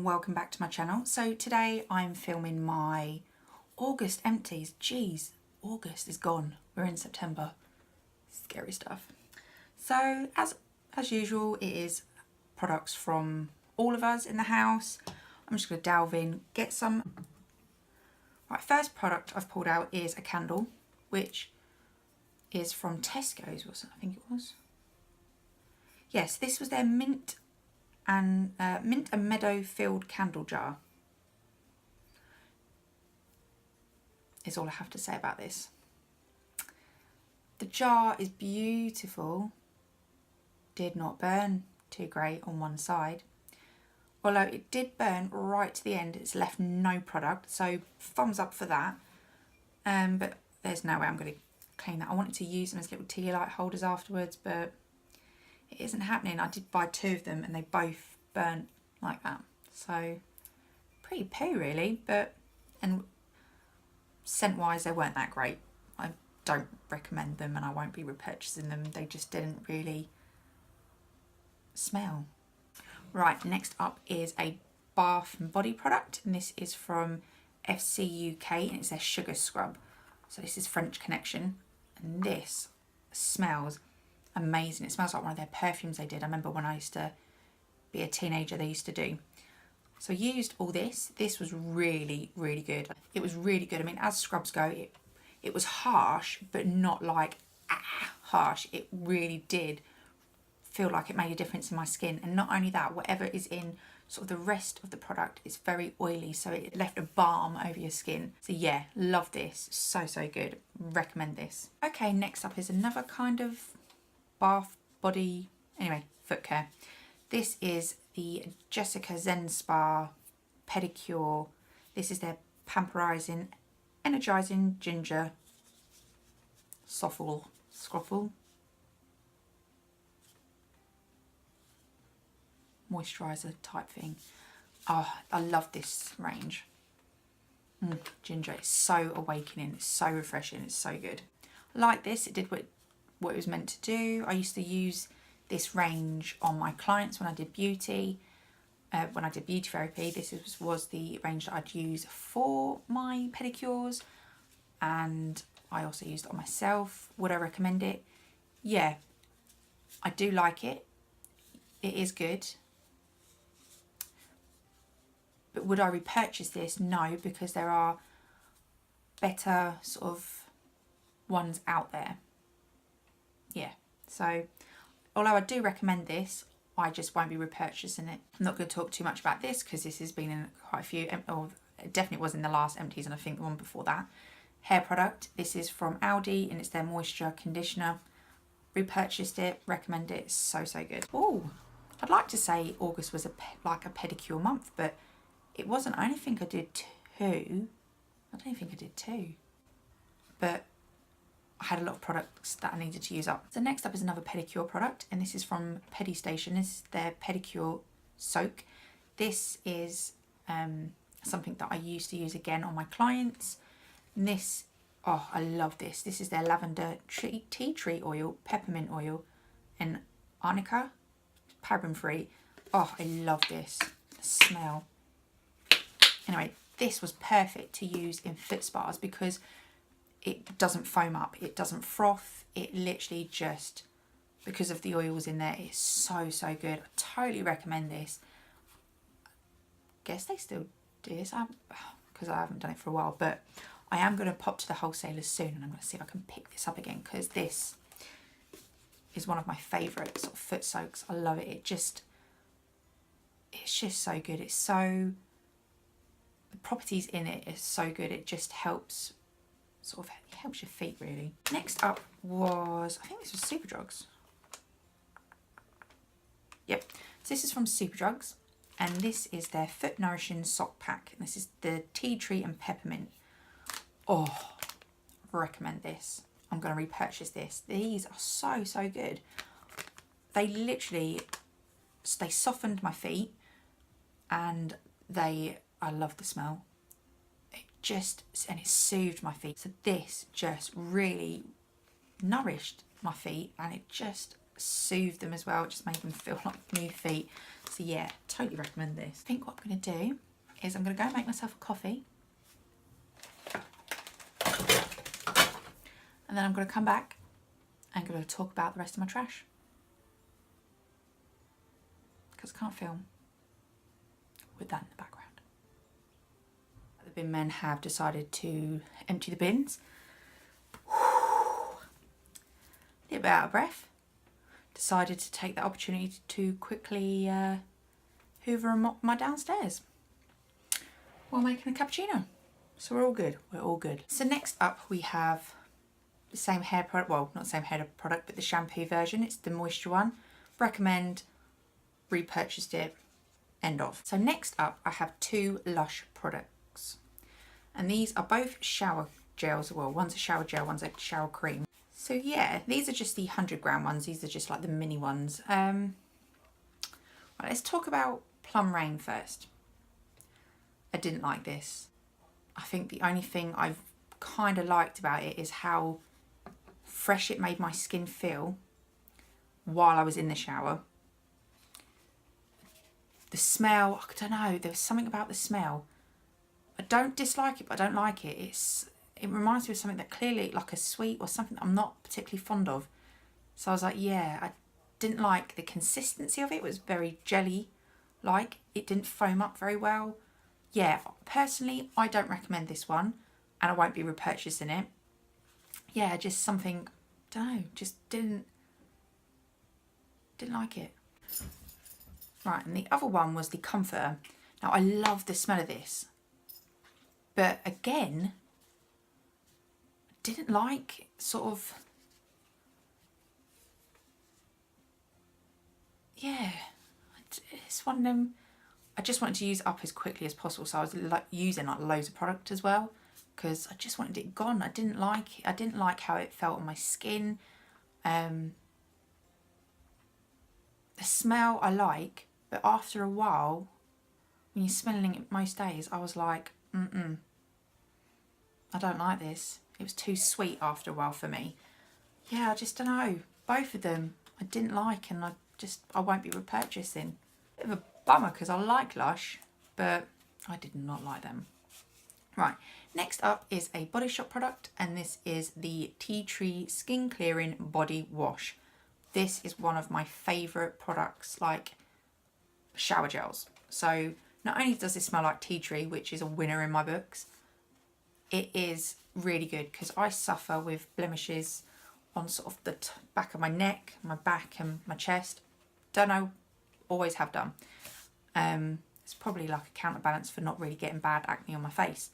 welcome back to my channel. So today I'm filming my August empties. Jeez, August is gone. We're in September. Scary stuff. So as usual, it is products from all of us in the house. I'm just going to delve in, get some. Right, first product I've pulled out is a candle, which is from Tesco's, I think it was. Yes, this was their mint and meadow filled candle jar. Is all I have to say about this. The jar is beautiful. Did not burn too great on one side. Although it did burn right to the end, it's left no product, so thumbs up for that. But there's no way I'm going to clean that. I wanted to use them as little tea light holders afterwards, but it isn't happening. I did buy 2 of them and they both burnt like that. So pretty poo really, and scent wise they weren't that great. I don't recommend them and I won't be repurchasing them. They just didn't really smell. Right, next up is a bath and body product, and this is from FC UK and it's their sugar scrub. So this is French Connection, and this smells amazing. It smells like one of their perfumes they did. I remember when I used to be a teenager they used to do. So I used all this. This was really, really good. It was really good. I mean, as scrubs go, it was harsh, but not like harsh. It really did feel like it made a difference in my skin. And not only that, whatever is in sort of the rest of the product is very oily, so it left a balm over your skin. So yeah, love this. So good. Recommend this. Okay, next up is another kind of bath, body, anyway, foot care. This is the Jessica Zenspa pedicure. This is their pamperizing, energizing ginger scruffle moisturizer type thing. Oh, I love this range. Ginger, it's so awakening, it's so refreshing, it's so good. I like this. It did what it was meant to do. I used to use this range on my clients when I did beauty. When I did beauty therapy, this was the range that I'd use for my pedicures, and I also used it on myself. Would I recommend it? Yeah, I do like it. It is good. But would I repurchase this? No, because there are better sort of ones out there. Yeah, so although I do recommend this, I just won't be repurchasing it. I'm not going to talk too much about this because this has been in quite a few, or it definitely was in the last empties and I think the one before that. Hair product, this is from Aldi and it's their moisture conditioner. Repurchased it, recommend it, it's so good. Oh, I'd like to say August was like a pedicure month, but it wasn't. I only think I did 2. I don't think I did 2. But I had a lot of products that I needed to use up. So next up is another pedicure product, and this is from Pedi Station. This is their pedicure soak. This is something that I used to use again on my clients. And this, oh, I love this. This is their lavender tea tree oil, peppermint oil, and arnica, paraben free. Oh, I love this. The smell. Anyway, this was perfect to use in foot spas because it doesn't foam up, it doesn't froth, it literally just, because of the oils in there, it's so good. I totally recommend this. Guess they still do this because I haven't done it for a while, but I am going to pop to the wholesalers soon and I'm going to see if I can pick this up again because this is one of my favourite sort of foot soaks. I love it. It's just so good. It's so, the properties in it is so good. It just helps, sort of helps your feet really. Next up was, I think this was Superdrugs. Yep, so this is from Superdrugs and this is their foot nourishing sock pack. And this is the tea tree and peppermint. Oh, recommend this. I'm going to repurchase this. These are so good. They literally, they softened my feet and I love the smell. And it soothed my feet. So this just really nourished my feet and it just soothe them as well, just make them feel like new feet. So yeah, totally recommend this. I think what I'm going to do is I'm going to go make myself a coffee, and then I'm going to come back and going to talk about the rest of my trash, because I can't film with that in the background. The bin men have decided to empty the bins. A little bit out of breath. Decided to take that opportunity to quickly hoover and mop my downstairs while making a cappuccino. So we're all good, we're all good. So next up we have the same hair product, well not the same hair product but the shampoo version. It's the moisture one. Recommend, repurchased it, end of. So next up I have two Lush products, and these are both shower gels. Well, one's a shower gel, one's a shower cream. So yeah, these are just the 100-gram ones. These are just like the mini ones. Right, let's talk about Plum Rain first. I didn't like this. I think the only thing I've kind of liked about it is how fresh it made my skin feel while I was in the shower. The smell, I don't know, there was something about the smell. I don't dislike it, but I don't like it. It reminds me of something that clearly, like a sweet or something that I'm not particularly fond of. So I was like, yeah, I didn't like the consistency of it. It was very jelly-like. It didn't foam up very well. Yeah, personally, I don't recommend this one, and I won't be repurchasing it. Yeah, just something, don't know, just didn't like it. Right, and the other one was the Comforter. Now, I love the smell of this, but again, didn't like sort of, yeah, it's one of them. I just wanted to use it up as quickly as possible, so I was using like loads of product as well, because I just wanted it gone. I didn't like it. I didn't like how it felt on my skin. The smell I like, but after a while, when you're smelling it most days, I was like, I don't like this. It was too sweet after a while for me. Yeah, I just don't know. Both of them I didn't like, and I won't be repurchasing. Bit of a bummer because I like Lush, but I did not like them. Right, next up is a Body Shop product, and this is the Tea Tree Skin Clearing Body Wash. This is one of my favourite products, like shower gels. So not only does this smell like tea tree, which is a winner in my books, it is really good because I suffer with blemishes on sort of the back of my neck, my back and my chest. Don't know, always have done. It's probably like a counterbalance for not really getting bad acne on my face.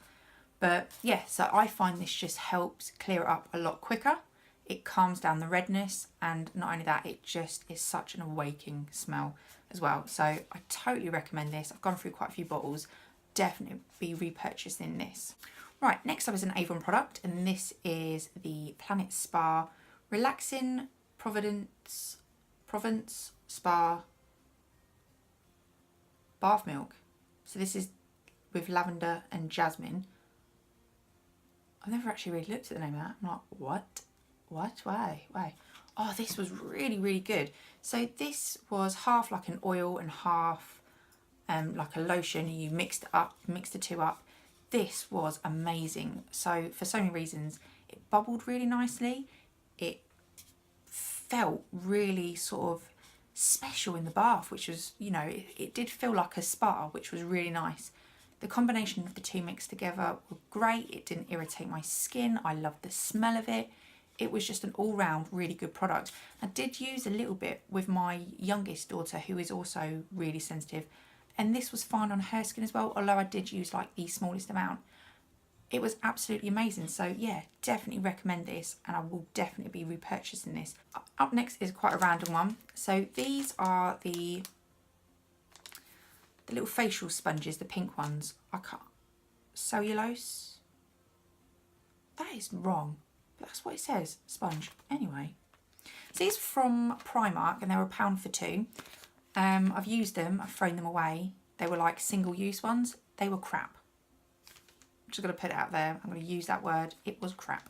But yeah, so I find this just helps clear it up a lot quicker. It calms down the redness, and not only that, it just is such an awakening smell as well. So I totally recommend this. I've gone through quite a few bottles. Definitely be repurchasing this. Right, next up is an Avon product, and this is the Planet Spa Relaxing Provence Spa Bath Milk. So this is with lavender and jasmine. I've never actually really looked at the name of that. I'm like, what? Why? Oh, this was really, really good. So this was half like an oil and half like a lotion. You mixed the two up. This was amazing. So for so many reasons, it bubbled really nicely. It felt really sort of special in the bath, which was, you know, it did feel like a spa, which was really nice. The combination of the two mixed together were great. It didn't irritate my skin. I loved the smell of it. It was just an all-round really good product. I did use a little bit with my youngest daughter, who is also really sensitive, and this was fine on her skin as well, although I did use like the smallest amount. It was absolutely amazing. So yeah, definitely recommend this, and I will definitely be repurchasing this. Up next is quite a random one. So these are the little facial sponges, the pink ones. Cellulose. That is wrong. That's what it says, sponge. Anyway, so these are from Primark, and they were £1 for 2. I've used them, I've thrown them away. They were like single-use ones. They were crap. I'm just going to put it out there. I'm going to use that word. It was crap.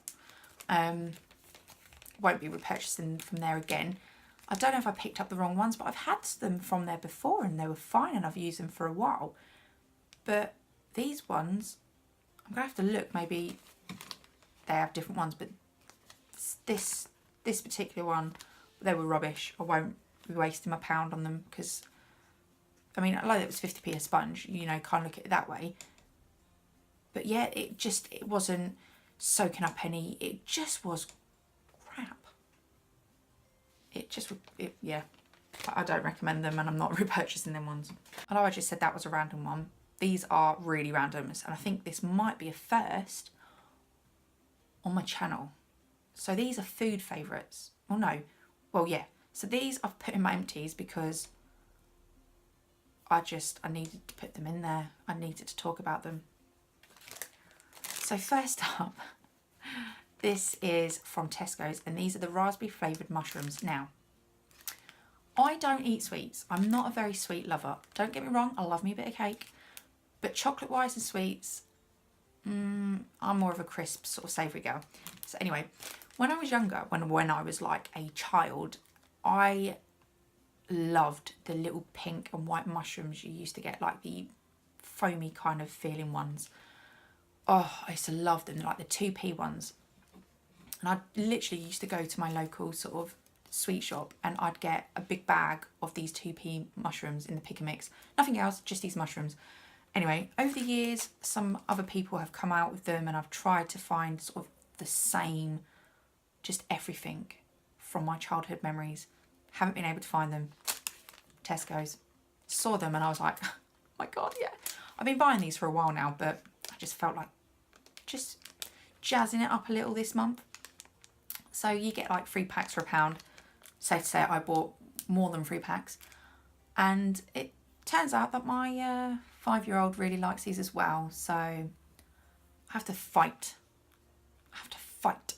Won't be repurchasing from there again. I don't know if I picked up the wrong ones, but I've had them from there before and they were fine and I've used them for a while. But these ones, I'm going to have to look, maybe they have different ones, but this particular one, they were rubbish. I won't be wasting my £1 on them because, I mean, I like it was 50p a sponge, you know, kind of look at it that way. But yeah, it wasn't soaking up any, it just was crap. Yeah, I don't recommend them and I'm not repurchasing them ones. I know I just said that was a random one. These are really randoms and I think this might be a first on my channel. So these are food favourites. Oh no, well yeah. So these I've put in my empties because I needed to put them in there. I needed to talk about them. So first up, this is from Tesco's and these are the raspberry flavoured mushrooms. Now, I don't eat sweets. I'm not a very sweet lover. Don't get me wrong, I love me a bit of cake. But chocolate wise and sweets, I'm more of a crisp sort of savoury girl. So anyway, when I was younger, when I was like a child, I loved the little pink and white mushrooms you used to get, like the foamy kind of feeling ones. Oh, I used to love them, like the 2p ones. And I literally used to go to my local sort of sweet shop and I'd get a big bag of these 2p mushrooms in the pick and mix. Nothing else, just these mushrooms. Anyway, over the years, some other people have come out with them and I've tried to find sort of the same, just everything from my childhood memories. Haven't been able to find them. Tesco's. Saw them and I was like, oh my God, yeah. I've been buying these for a while now, but I just felt like just jazzing it up a little this month. So you get like 3 packs for £1. Safe to say I bought more than 3 packs. And it turns out that my 5-year-old really likes these as well. So I have to fight. I have to fight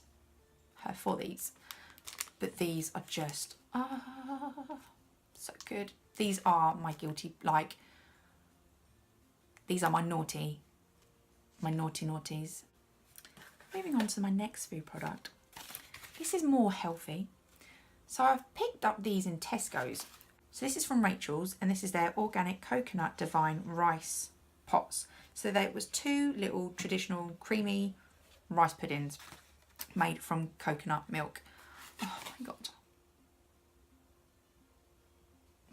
her for these. But these are just so good. These are my guilty, like, these are my naughties. Moving on to my next food product. This is more healthy. So I've picked up these in Tesco's. So this is from Rachel's and this is their organic coconut divine rice pots. So there was 2 little traditional creamy rice puddings made from coconut milk. Oh my God.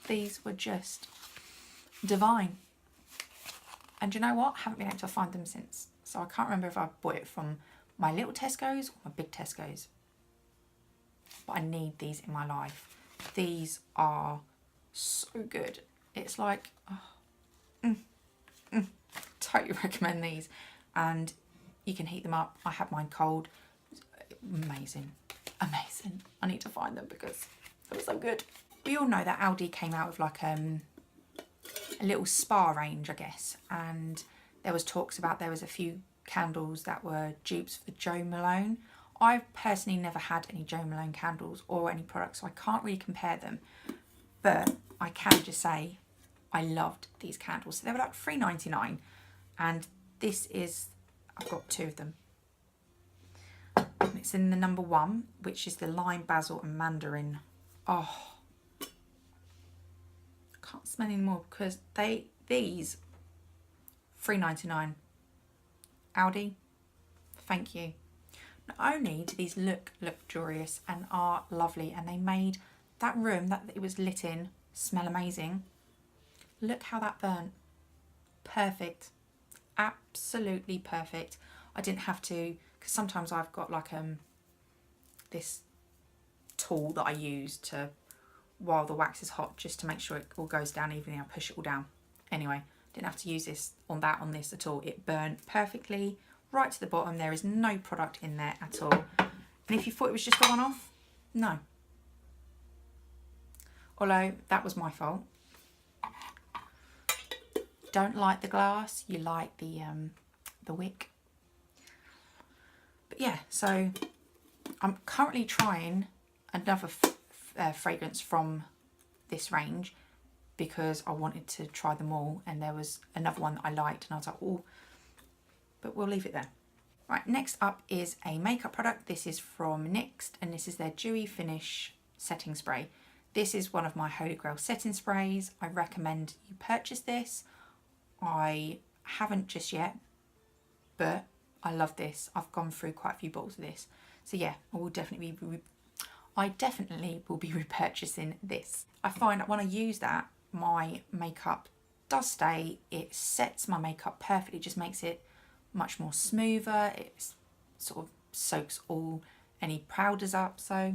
These were just divine. And you know what? I haven't been able to find them since. So I can't remember if I bought it from my little Tesco's or my big Tesco's. But I need these in my life. These are so good. It's like, totally recommend these. And you can heat them up. I had mine cold. Amazing. Amazing. I need to find them because they were so good. We all know that Aldi came out with like a little spa range, I guess. And there was talks about there was a few candles that were dupes for Jo Malone. I've personally never had any Jo Malone candles or any products, so I can't really compare them. But I can just say I loved these candles. So they were like $3.99 and this is, I've got 2 of them. It's in the number 1, which is the lime, basil and mandarin. Oh, I can't smell anymore because these $3.99. Aldi, thank you. Not only do these look luxurious and are lovely, and they made that room that it was lit in smell amazing. Look how that burnt. Perfect. Absolutely perfect. I didn't have to, because sometimes I've got like this tool that I use to, while the wax is hot, just to make sure it all goes down evenly. I push it all down. Anyway, didn't have to use this on this at all. It burned perfectly right to the bottom. There is no product in there at all. And if you thought it was just a one-off, no. Although that was my fault. Don't like the glass, you like the wick. But yeah, so I'm currently trying another fragrance from this range because I wanted to try them all, and there was another one that I liked and I was like, oh, but we'll leave it there. Right, next up is a makeup product. This is from NYX and this is their Dewy Finish Setting Spray. This is one of my Holy Grail setting sprays. I recommend you purchase this. I haven't just yet, but I love this. I've gone through quite a few bottles of this. So yeah, I definitely will be repurchasing this. I find that when I use that, my makeup does stay. It sets my makeup perfectly, just makes it much more smoother. It sort of soaks all any powders up, so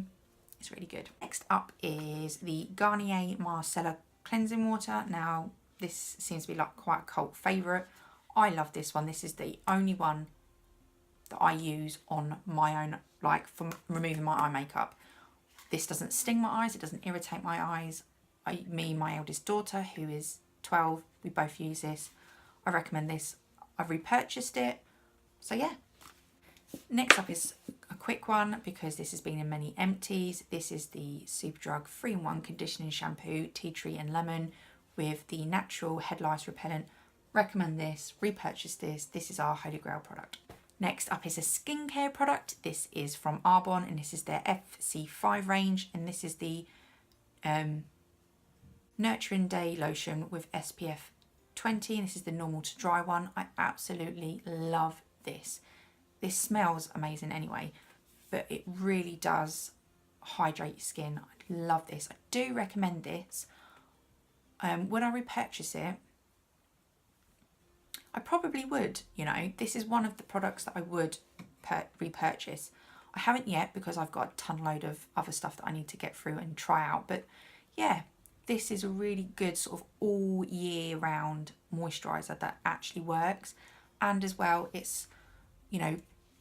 it's really good. Next up is the Garnier Micellar Cleansing Water. Now, this seems to be like quite a cult favourite. I love this one. This is the only one that I use on my own, like for removing my eye makeup. This doesn't sting my eyes. It doesn't irritate my eyes. Me and my eldest daughter, who is 12, we both use this. I recommend this. I've repurchased it. So yeah. Next up is a quick one because this has been in many empties. This is the Superdrug 3-in-1 Conditioning Shampoo, Tea Tree and Lemon with the natural head lice repellent. Recommend this, repurchase this. This is our Holy Grail product. Next up is a skincare product. This is from Avon and this is their FC5 range. And this is the Nurturing Day Lotion with SPF 20. And this is the normal to dry one. I absolutely love this. This smells amazing anyway, but it really does hydrate your skin. I love this. I do recommend this. Would I repurchase it? I probably would, you know. This is one of the products that I would repurchase. I haven't yet because I've got a ton load of other stuff that I need to get through and try out. But yeah, this is a really good sort of all year round moisturiser that actually works. And as well, it's, you know,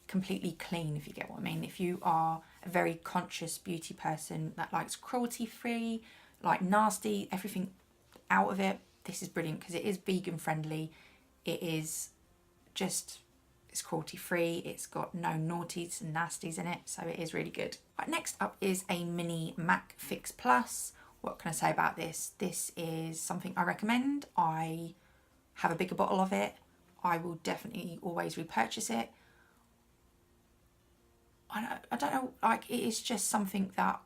completely clean, if you get what I mean. If you are a very conscious beauty person that likes cruelty free, like nasty, everything out of it, this is brilliant because it is vegan friendly. It is just, it's cruelty free. It's got no naughties and nasties in it, so it is really good. Right, next up is a mini MAC Fix Plus. What can I say about this? This is something I recommend. I have a bigger bottle of it. I will definitely always repurchase it. I don't know, like, it is just something that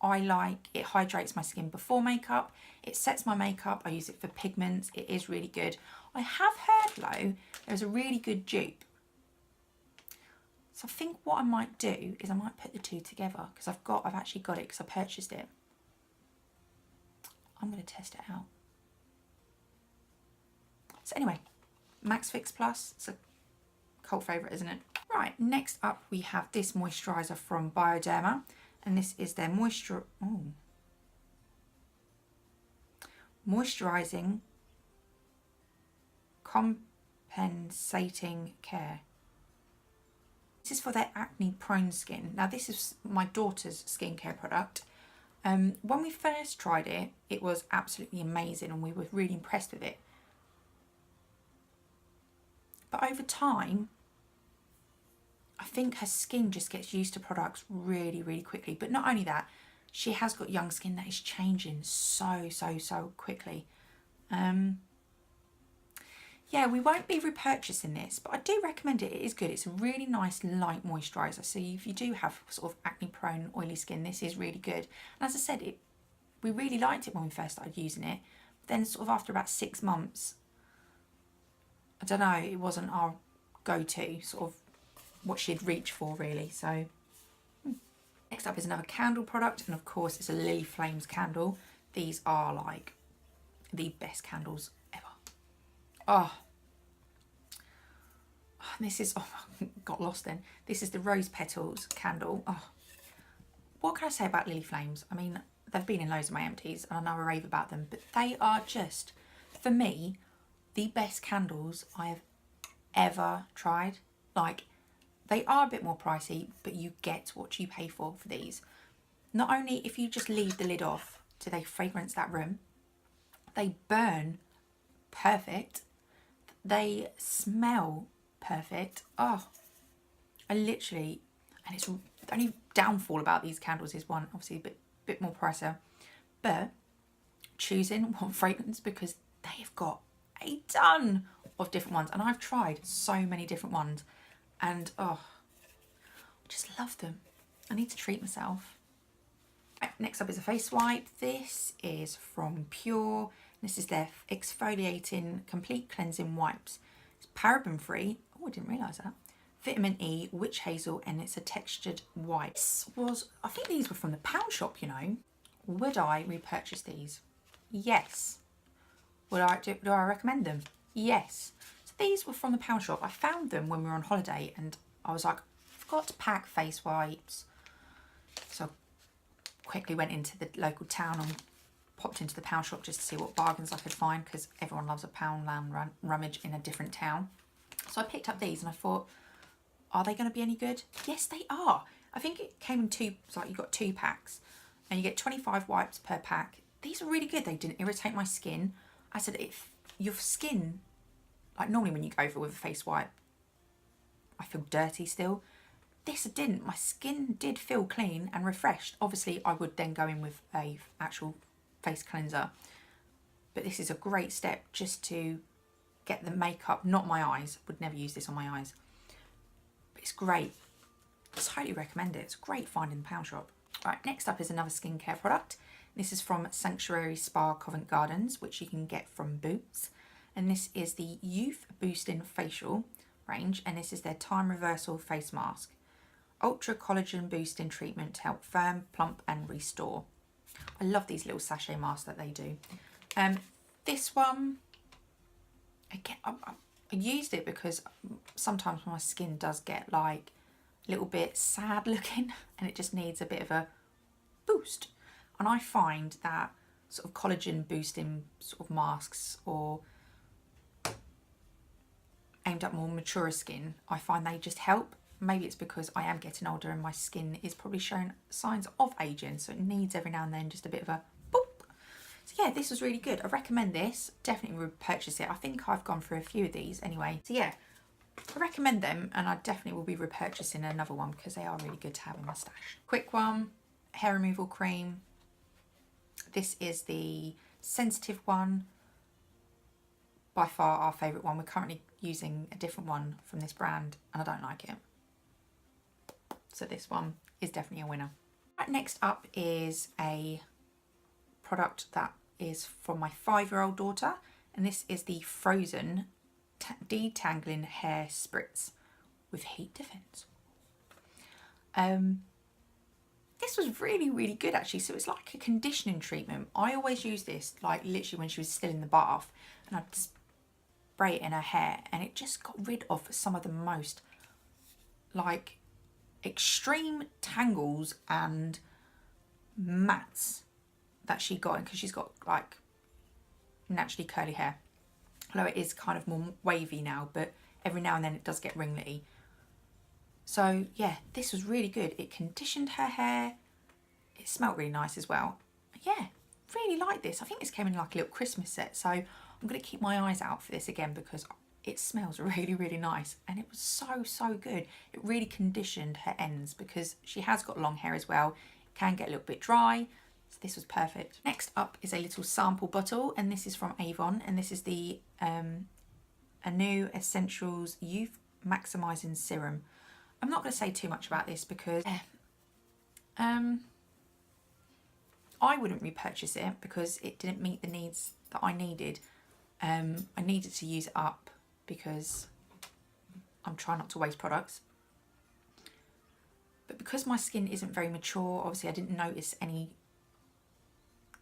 I like. It hydrates my skin before makeup. It sets my makeup. I use it for pigments. It is really good. I have heard though, there's a really good dupe. So I think what I might do is I might put the two together because I've actually got it because I purchased it. I'm going to test it out. So anyway, Max Fix Plus, it's a cult favourite, isn't it? Right, next up we have this moisturiser from Bioderma, and this is their moisturising compensating care. This is for their acne prone skin. Now this is my daughter's skincare product. When we first tried it, it was absolutely amazing and we were really impressed with it. But over time, I think her skin just gets used to products really, really quickly. But not only that, she has got young skin that is changing so quickly. Yeah, we won't be repurchasing this, but I do recommend it. It is good. It's a really nice light moisturiser. So if you do have sort of acne prone, oily skin, this is really good. And as I said, we really liked it when we first started using it. Then sort of after about 6 months, I don't know, it wasn't our go-to, sort of what she'd reach for really. So next up is another candle product, and of course it's a Lily Flames candle. These are like the best candles ever. Oh, this is, got lost then. This is the Rose Petals candle. Oh, what can I say about Lily Flames? I mean, they've been in loads of my empties and I know I rave about them, but they are just, for me, the best candles I have ever tried. Like, they are a bit more pricey, but you get what you pay for these. Not only if you just leave the lid off, do they fragrance that room, they burn perfect. They smell perfect. Oh, I literally, and it's the only downfall about these candles is one, obviously a bit more pricier, but choosing one fragrance because they have got a ton of different ones and I've tried so many different ones and oh, I just love them. I need to treat myself. Right, next up is a face wipe. This is from Pure. This is their exfoliating complete cleansing wipes. It's paraben free. Oh, I didn't realise that. Vitamin E, witch hazel, and it's a textured wipe. I think these were from the pound shop, you know. Would I repurchase these? Yes. Do I recommend them? Yes. So these were from the pound shop. I found them when we were on holiday and I was like, I forgot to pack face wipes. So I quickly went into the local town and popped into the pound shop just to see what bargains I could find, because everyone loves a Poundland rummage in a different town. So I picked up these and I thought, are they going to be any good? Yes, they are. I think it came in two, so like you got 2 packs and you get 25 wipes per pack. These are really good. They didn't irritate my skin. I said, if your skin, like normally when you go over with a face wipe, I feel dirty still. This didn't. My skin did feel clean and refreshed. Obviously, I would then go in with a actual face cleanser. But this is a great step just to get the makeup, not my eyes. Would never use this on my eyes. But it's great. I totally recommend it. It's a great find in the pound shop. Right, next up is another skincare product. This is from Sanctuary Spa Covent Gardens, which you can get from Boots. And this is the Youth Boosting Facial range, and this is their Time Reversal Face Mask. Ultra Collagen Boosting Treatment to help firm, plump and restore. I love these little sachet masks that they do. This one, again, I used it because sometimes my skin does get like a little bit sad looking and it just needs a bit of a boost. And I find that sort of collagen boosting sort of masks, or aimed at more mature skin, I find they just help. Maybe it's because I am getting older and my skin is probably showing signs of aging, so it needs every now and then just a bit of a boop. So yeah, this was really good. I recommend this. Definitely would purchase it. I think I've gone through a few of these anyway. So yeah, I recommend them, and I definitely will be repurchasing another one because they are really good to have in my stash. Quick one, hair removal cream. This is the sensitive one. By far our favourite one. We're currently using a different one from this brand and I don't like it. So this one is definitely a winner. Right, next up is a product that is from my 5-year-old daughter, and this is the Frozen Detangling Hair Spritz with Heat Defense. This was really, really good actually. So it's like a conditioning treatment. I always use this like literally when she was still in the bath, and I'd spray it in her hair, and it just got rid of some of the most like extreme tangles and mats that she got, because she's got like naturally curly hair. Although it is kind of more wavy now, but every now and then it does get ringlety. So yeah, this was really good. It conditioned her hair. It smelled really nice as well. Yeah, really like this. I think this came in like a little Christmas set. So I'm going to keep my eyes out for this again because it smells really, really nice. And it was so, so good. It really conditioned her ends because she has got long hair as well. It can get a little bit dry. So this was perfect. Next up is a little sample bottle, and this is from Avon. And this is the New Essentials Youth Maximising Serum. I'm not going to say too much about this because I wouldn't repurchase it because it didn't meet the needs that I needed. I needed to use it up because I'm trying not to waste products. But because my skin isn't very mature, obviously I didn't notice any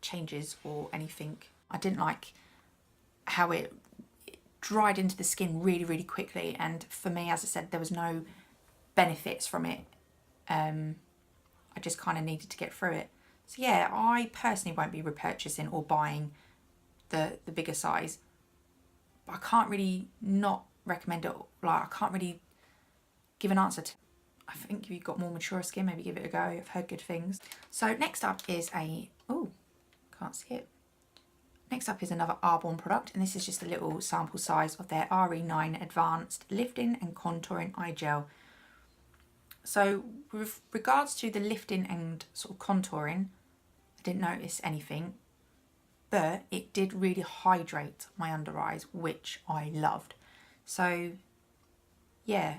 changes or anything. I didn't like how it dried into the skin really, really quickly. And for me, as I said, there was no benefits from it. I just kind of needed to get through it. So yeah, I personally won't be repurchasing or buying the bigger size. But I can't really not recommend it. Like, I can't really give an answer to. I think if you've got more mature skin, maybe give it a go. I've heard good things. So next up is a, oh, can't see it. Next up is another Arbonne product, and this is just a little sample size of their RE9 Advanced Lifting and Contouring Eye Gel. So with regards to the lifting and sort of contouring, I didn't notice anything, but it did really hydrate my under eyes, which I loved. So yeah,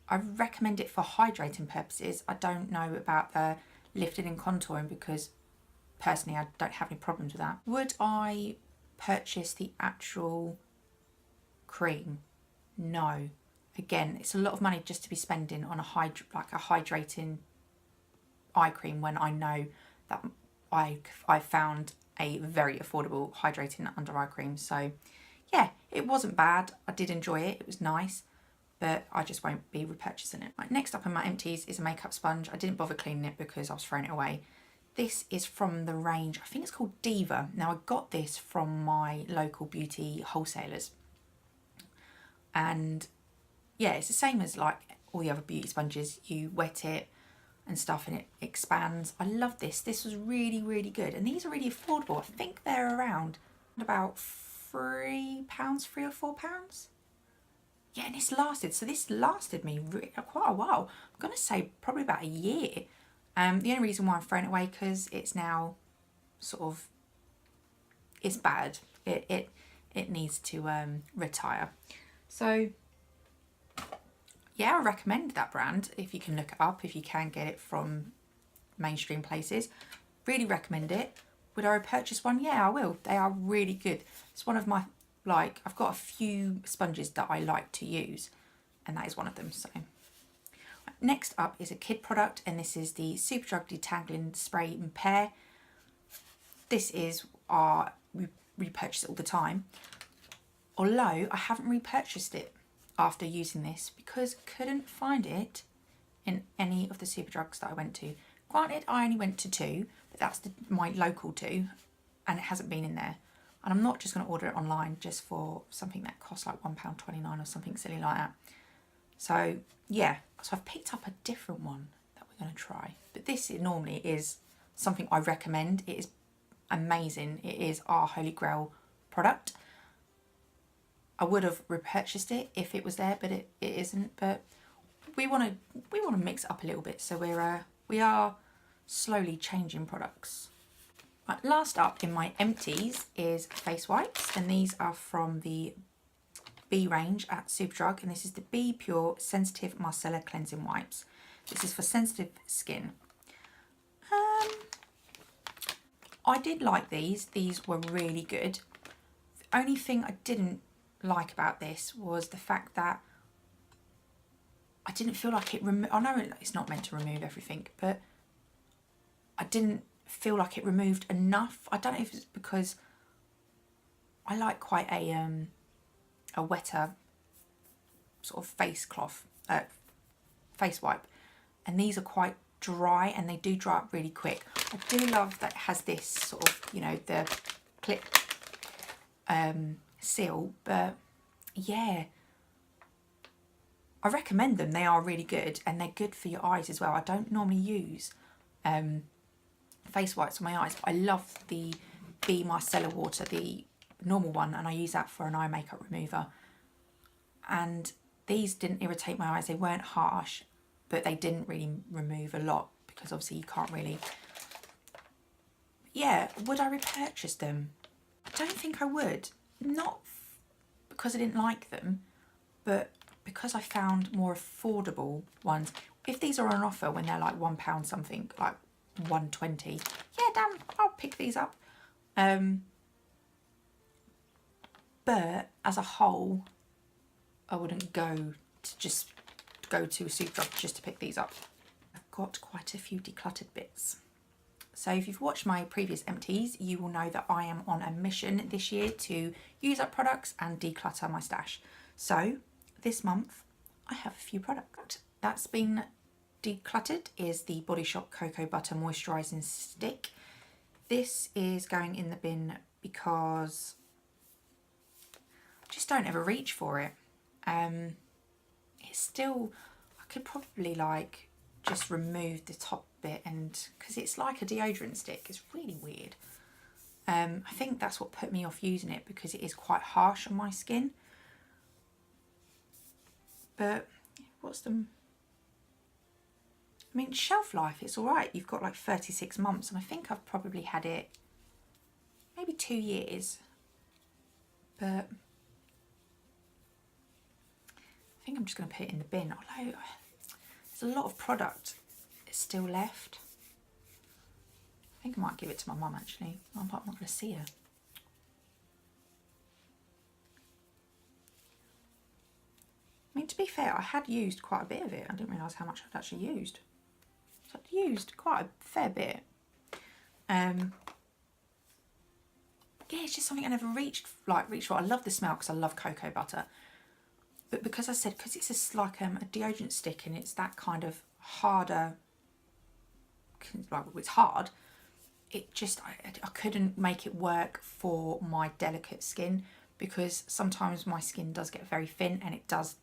I recommend it for hydrating purposes. I don't know about the lifting and contouring because personally I don't have any problems with that. Would I purchase the actual cream? No. Again, it's a lot of money just to be spending on a hydrating eye cream when I know that I found a very affordable hydrating under eye cream. So yeah, it wasn't bad. I did enjoy it. It was nice, but I just won't be repurchasing it. Right, next up in my empties is a makeup sponge. I didn't bother cleaning it because I was throwing it away. This is from the range, I think it's called Diva. Now I got this from my local beauty wholesalers. And yeah, it's the same as like all the other beauty sponges. You wet it and stuff and it expands. I love this. This was really, really good. And these are really affordable. I think they're around about £3, £3 or £4. Yeah, and this lasted. So this lasted me quite a while. I'm going to say probably about a year. The only reason why I'm throwing it away because it's now sort of, it's bad. It needs to retire. So yeah, I recommend that brand if you can look it up, if you can get it from mainstream places. Really recommend it. Would I purchase one? Yeah, I will. They are really good. It's one of my, like, I've got a few sponges that I like to use, and that is one of them. So next up is a kid product, and this is the Superdrug Detangling Spray in Pear. This is we repurchase it all the time. Although I haven't repurchased it after using this because couldn't find it in any of the Superdrugs that I went to. Granted, I only went to 2, but that's my local 2, and it hasn't been in there. And I'm not just going to order it online just for something that costs like £1.29 or something silly like that. So yeah, so I've picked up a different one that we're going to try. But this normally is something I recommend. It is amazing. It is our Holy Grail product. I would have repurchased it if it was there, but it isn't. But we want to mix it up a little bit, so we are slowly changing products. Right, last up in my empties is face wipes, and these are from the B range at Superdrug, and this is the B Pure Sensitive Micellar Cleansing Wipes. This is for sensitive skin. I did like these. These were really good. The only thing I didn't like about this was the fact that I didn't feel like it I know it's not meant to remove everything, but I didn't feel like it removed enough. I don't know if it's because I like quite a wetter sort of face wipe, and these are quite dry and they do dry up really quick. I do love that it has this sort of, you know, the clip seal, but yeah, I recommend them. They are really good and they're good for your eyes as well. I don't normally use face wipes on my eyes, but I love the Be Micellar Water, the normal one, and I use that for an eye makeup remover. And these didn't irritate my eyes. They weren't harsh, but they didn't really remove a lot because obviously you can't really. Yeah, would I repurchase them? I don't think I would. Not because I didn't like them, but because I found more affordable ones. If these are on offer when they're like £1 something, like £1.20, yeah, damn, I'll pick these up. But as a whole, I wouldn't go to Superdrug just to pick these up. I've got quite a few decluttered bits. So if you've watched my previous empties, you will know that I am on a mission this year to use up products and declutter my stash. So this month I have a few products. That's been decluttered is the Body Shop Cocoa Butter Moisturising Stick. This is going in the bin because I just don't ever reach for it. It's still, I could probably like just remove the top bit, and because it's like a deodorant stick, it's really weird. I think that's what put me off using it, because it is quite harsh on my skin. But what's the, I mean, shelf life, it's all right. You've got like 36 months, and I think I've probably had it maybe 2 years. But I think I'm just going to put it in the bin, although there's a lot of product still left. think I might give it to my mum actually. I'm not going to see her. I mean, to be fair, I had used quite a bit of it. I didn't realise how much I'd actually used. So I'd used quite a fair bit. Yeah, it's just something I never reached for. I love the smell because I love cocoa butter. But because it's just like a deodorant stick and it's that kind of harder, like it's hard, it just, I couldn't make it work for my delicate skin because sometimes my skin does get very thin and it does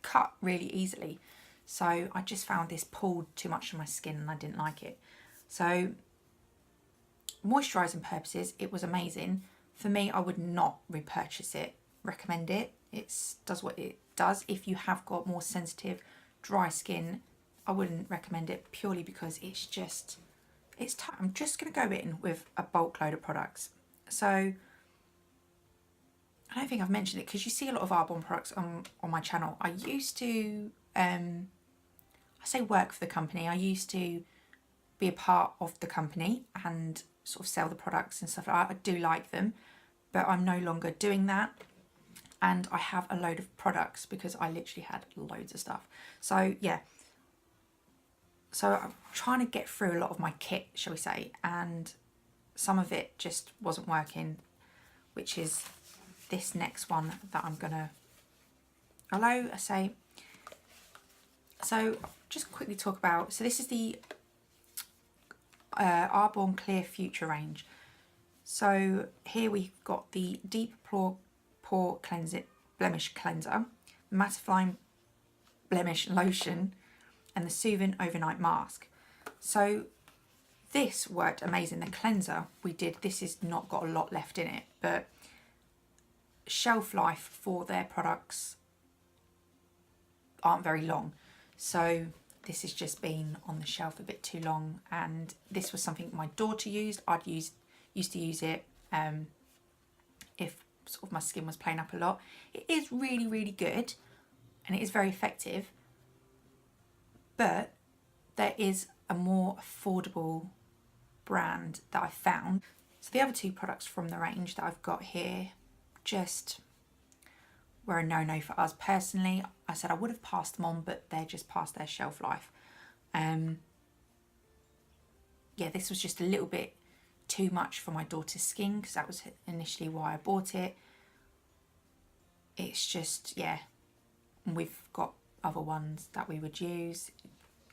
cut really easily. So I just found this pulled too much on my skin and I didn't like it. So moisturising purposes, it was amazing. For me, I would not repurchase it, recommend it. It does what it does. If you have got more sensitive, dry skin, I wouldn't recommend it purely because it's tough. I'm just going to go in with a bulk load of products. So I don't think I've mentioned it because you see a lot of Avon products on my channel. I used to, I say work for the company. I used to be a part of the company and sort of sell the products and stuff like that. I do like them, but I'm no longer doing that. And I have a load of products because I literally had loads of stuff. So yeah, so I'm trying to get through a lot of my kit, shall we say, and some of it just wasn't working, which is this next one that I'm gonna, I say, so just quickly talk about, so this is the Arbonne Clear Future range. So here we've got the Deep Pore Blemish Cleanser, Mattifying Blemish Lotion, and the Soothing Overnight Mask. So this worked amazing. The cleanser we did, this has not got a lot left in it, but shelf life for their products aren't very long. So this has just been on the shelf a bit too long, and this was something my daughter used. Used to use it if sort of my skin was playing up a lot. It is really, really good and it is very effective, but there is a more affordable brand that I found. So the other two products from the range that I've got here just were a no-no for us personally. I said I would have passed them on, but they're just past their shelf life. Yeah, this was just a little bit too much for my daughter's skin because that was initially why I bought it. It's just, yeah, we've got other ones that we would use.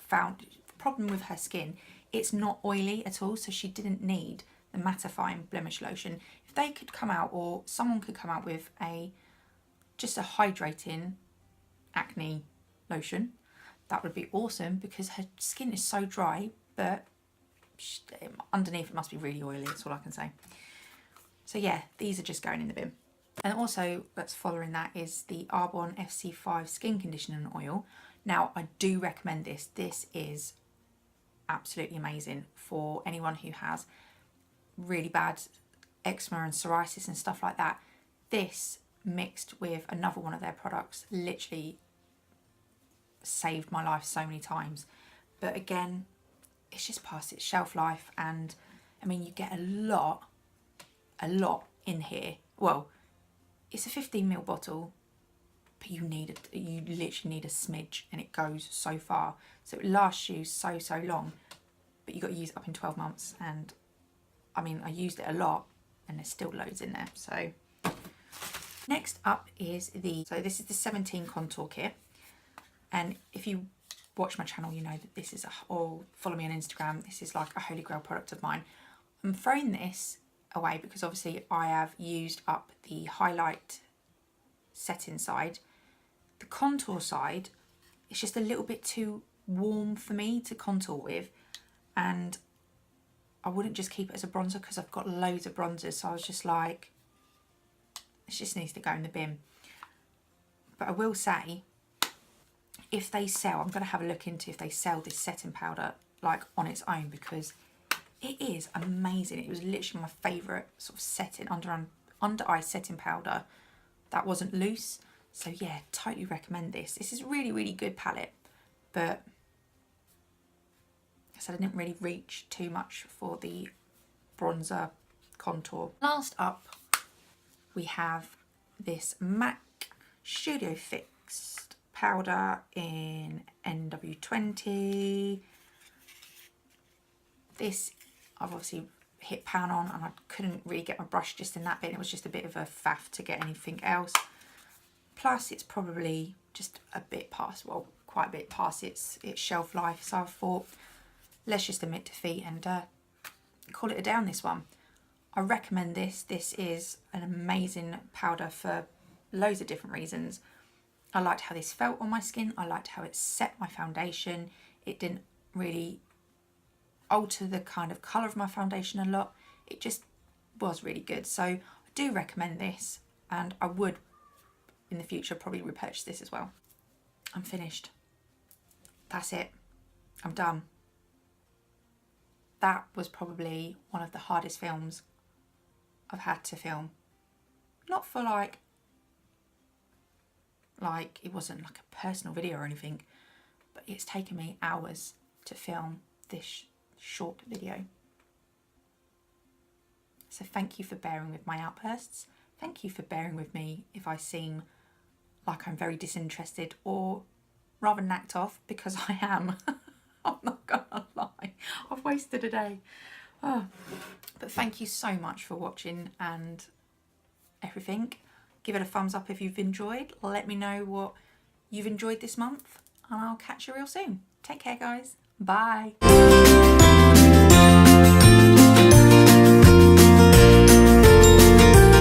Found the problem with her skin, it's not oily at all, so she didn't need the mattifying blemish lotion. If they could come out, or someone could come out with just a hydrating acne lotion, that would be awesome because her skin is so dry, but underneath it must be really oily, that's all I can say. So yeah, these are just going in the bin. And also that's following that is the Arbonne FC5 Skin Conditioning Oil. Now I do recommend this. This is absolutely amazing for anyone who has really bad eczema and psoriasis and stuff like that. This mixed with another one of their products literally saved my life so many times. But again, it's just past its shelf life, and I mean you get a lot in here. Well, it's a 15ml bottle, but you literally need a smidge and it goes so far. So it lasts you so long, but you got to use it up in 12 months. And I mean, I used it a lot and there's still loads in there. So next up is so this is the 17 contour kit. And if you watch my channel, you know that this is or follow me on Instagram, this is like a holy grail product of mine. I'm throwing this away because obviously I have used up the highlight setting side. The contour side, it's just a little bit too warm for me to contour with, and I wouldn't just keep it as a bronzer because I've got loads of bronzers, so I was just like, it just needs to go in the bin. But I will say, if they sell, I'm going to have a look into if they sell this setting powder like on its own, because it is amazing. It was literally my favourite sort of setting, under eye setting powder that wasn't loose. So yeah, totally recommend this. This is really, really good palette, but I said I didn't really reach too much for the bronzer contour. Last up, we have this MAC Studio Fixed powder in NW20. This I've obviously hit pan on, and I couldn't really get my brush just in that bit. It was just a bit of a faff to get anything else. Plus it's probably just a bit past, well, quite a bit past its shelf life. So I thought, let's just admit defeat and call it a down, this one. I recommend this. This is an amazing powder for loads of different reasons. I liked how this felt on my skin. I liked how it set my foundation. It didn't really alter the kind of colour of my foundation a lot. It just was really good. So I do recommend this, and I would in the future probably repurchase this as well. I'm finished. That's it. I'm done. That was probably one of the hardest films I've had to film. Not for like it wasn't like a personal video or anything, but it's taken me hours to film this short video. So thank you for bearing with my outbursts. Thank you for bearing with me if I seem like I'm very disinterested or rather knacked off, because I am. I'm not gonna lie. I've wasted a day. Oh. But thank you so much for watching and everything. Give it a thumbs up if you've enjoyed. Let me know what you've enjoyed this month, and I'll catch you real soon. Take care, guys. Bye.